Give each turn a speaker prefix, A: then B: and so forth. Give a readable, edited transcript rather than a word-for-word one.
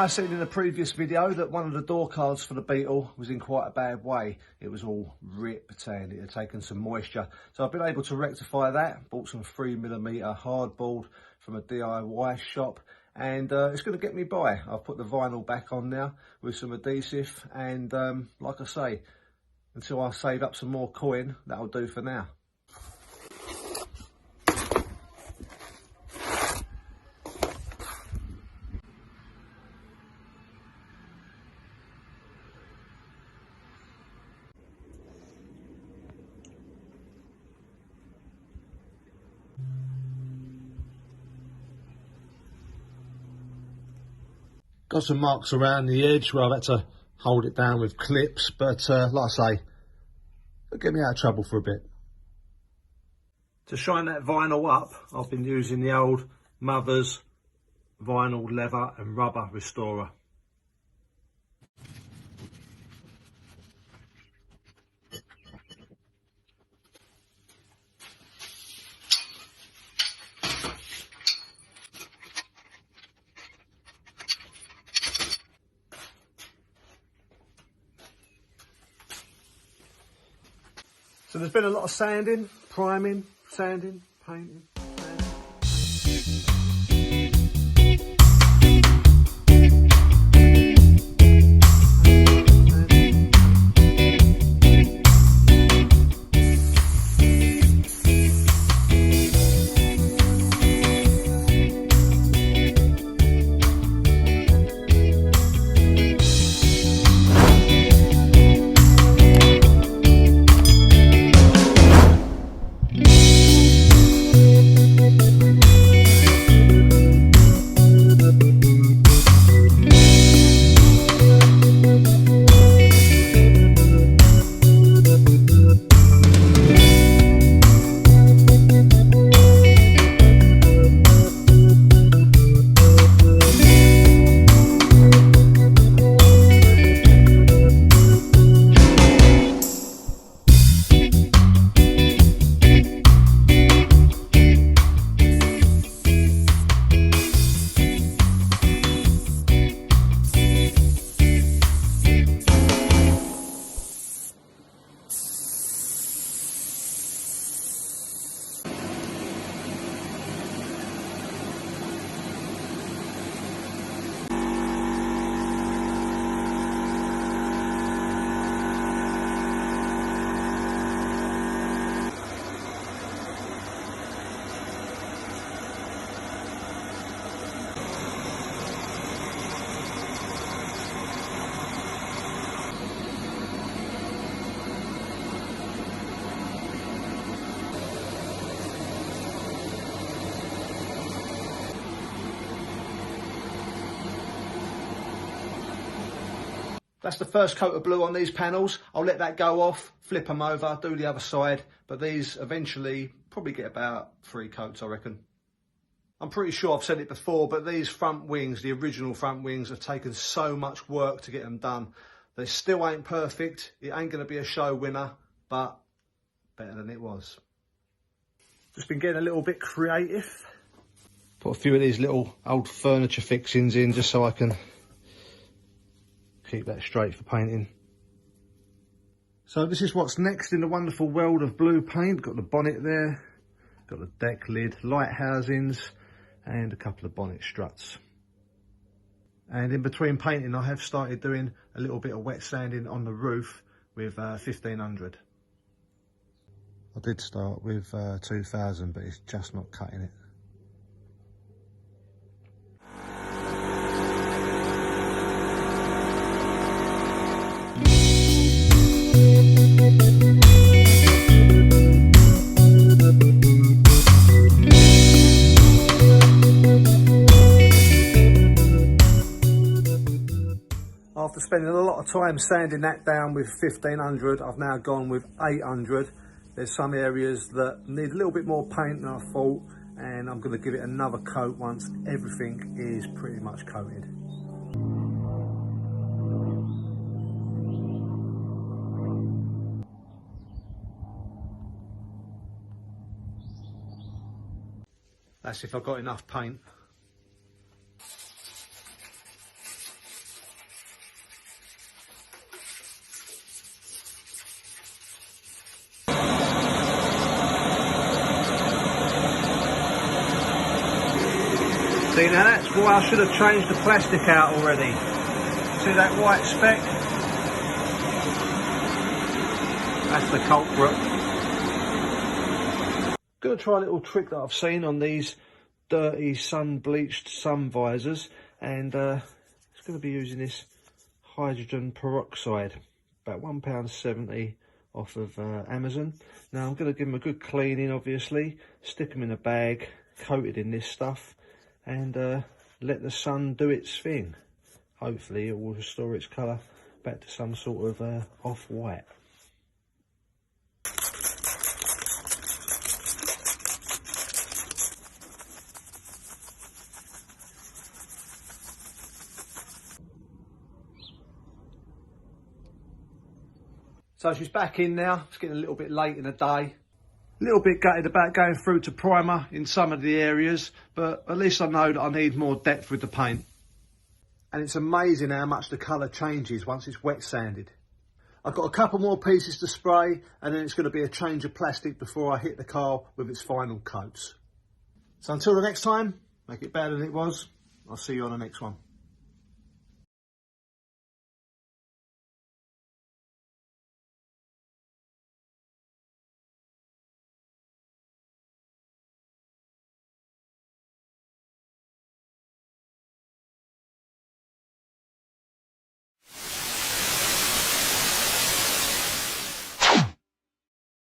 A: may have seen in a previous video that one of the door cards for the Beetle was in quite a bad way. It was all ripped and it had taken some moisture. So I've been able to rectify that. Bought some 3mm hardboard from a DIY shop, and it's going to get me by. I've put the vinyl back on now with some adhesive, and like I say, until I save up some more coin, that'll do for now. Got some marks around the edge where I've had to hold it down with clips, but like I say, it'll get me out of trouble for a bit. To shine that vinyl up, I've been using the old Mother's vinyl leather and rubber restorer. So there's been a lot of sanding, priming, sanding, painting. That's the first coat of blue on these panels. I'll let that go off, flip them over, do the other side, but these eventually probably get about 3 coats, I reckon. I'm pretty sure I've said it before, but these front wings, the original front wings, have taken so much work to get them done. They still ain't perfect. It ain't going to be a show winner, but better than it was. Just been getting a little bit creative. Put a few of these little old furniture fixings in just so I can keep that straight for painting. So this is what's next in the wonderful world of blue paint. Got the bonnet there, got the deck lid, light housings, and a couple of bonnet struts. And in between painting, I have started doing a little bit of wet sanding on the roof with 1500. I did start with 2000, but it's just not cutting it. After spending a lot of time sanding that down with 1500, I've now gone with 800. There's some areas that need a little bit more paint than I thought, and I'm going to give it another coat once everything is pretty much coated. That's if I've got enough paint. See, now that's why I should have changed the plastic out already. See that white speck? That's the culprit. Gonna try a little trick that I've seen on these dirty sun-bleached sun visors, and it's going to be using this hydrogen peroxide, about £1.70 off of Amazon. Now I'm going to give them a good cleaning, obviously, stick them in a bag coated in this stuff, and let the sun do its thing. Hopefully it will restore its colour back to some sort of off-white. So she's back in now. It's getting a little bit late in the day. A little bit gutted about going through to primer in some of the areas, but at least I know that I need more depth with the paint. And it's amazing how much the colour changes once it's wet sanded. I've got a couple more pieces to spray, and then it's going to be a change of plastic before I hit the car with its final coats. So until the next time, make it better than it was. I'll see you on the next one.